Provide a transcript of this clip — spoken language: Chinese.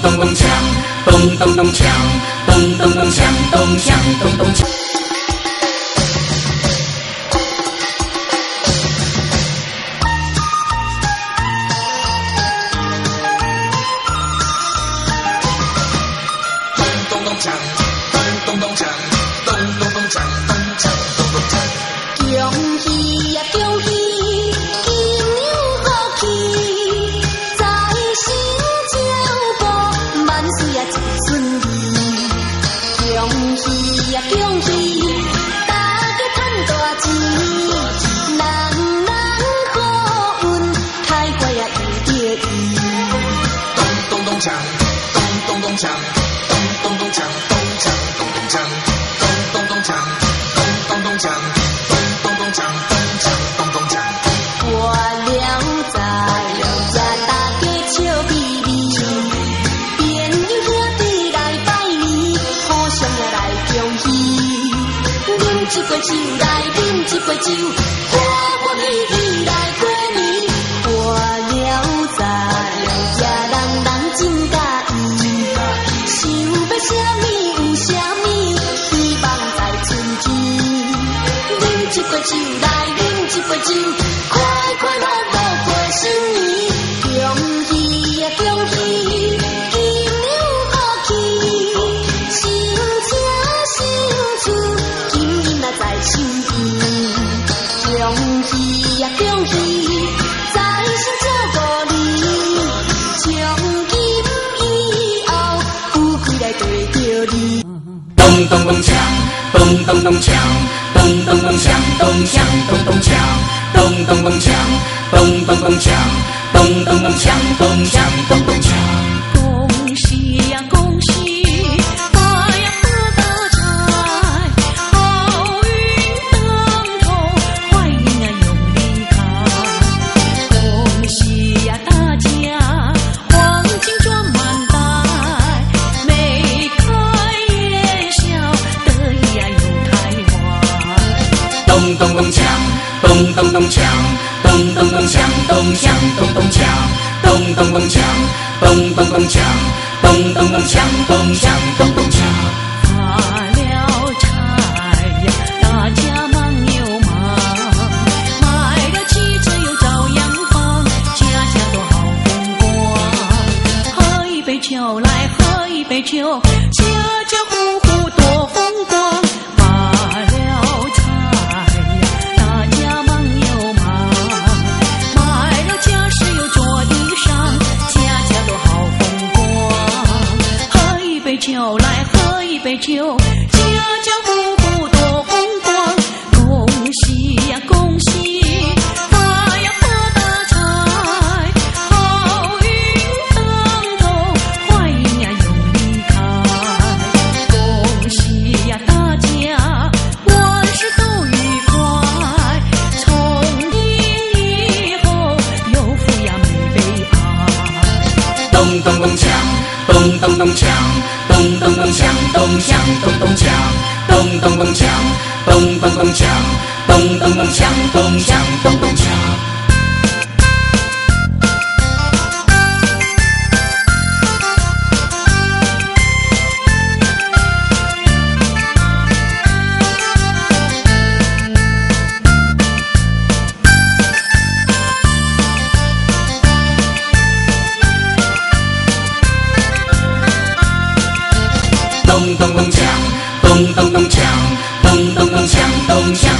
咚咚锵，咚咚咚锵，咚咚咚锵，咚锵咚咚锵。咚咚咚锵，咚咚咚锵，咚咚咚锵，咚锵咚咚锵。恭喜呀恭喜！ 恭喜呀恭喜，大家赚大钱，人人好运，开怀呀有得意。咚咚咚锵，咚咚咚锵，咚咚咚锵，咚锵咚咚锵，咚咚咚锵，咚咚咚锵，咚咚咚锵，咚锵咚咚锵。过了在呀，大家笑眯眯，朋友兄弟来拜年，互相呀来恭喜。 一杯酒来饮一杯酒，欢欢喜喜来过年。过了在呀，人人真介意，想要啥物有啥物，希望在春天。饮一杯酒来饮一杯酒，快快乐乐过新年。恭喜呀恭喜，金牛好气，新车新厝。 在身边，恭喜呀恭喜，财神照顾你，从今以后富贵来对着你。咚咚咚锵，咚咚咚锵，咚咚咚锵，咚锵咚咚锵，咚咚咚锵，咚咚咚锵，咚咚咚锵，咚锵咚咚锵。恭喜呀恭喜！ 咚咚咚锵，咚咚咚锵，咚咚咚锵，咚锵咚咚锵，咚咚咚锵，咚咚咚锵，咚咚咚锵，咚锵咚咚锵。发了财呀，大家忙又忙，买了汽车又照样放，家家都好风光。喝一杯酒来，喝一杯酒，家家户户多风光。 酒来喝一杯酒，家家户户多风光。恭喜呀恭喜，发呀发大财，好运当头，坏运呀永离开。恭喜呀大家，万事都愉快，从今以后有福呀没悲哀。咚咚咚锵，咚咚咚锵。 咚咚咚锵，咚锵咚咚锵，咚咚咚锵，咚咚咚锵，咚咚咚锵，咚锵咚咚锵。咚咚咚锵，咚咚咚锵，咚咚咚锵，咚锵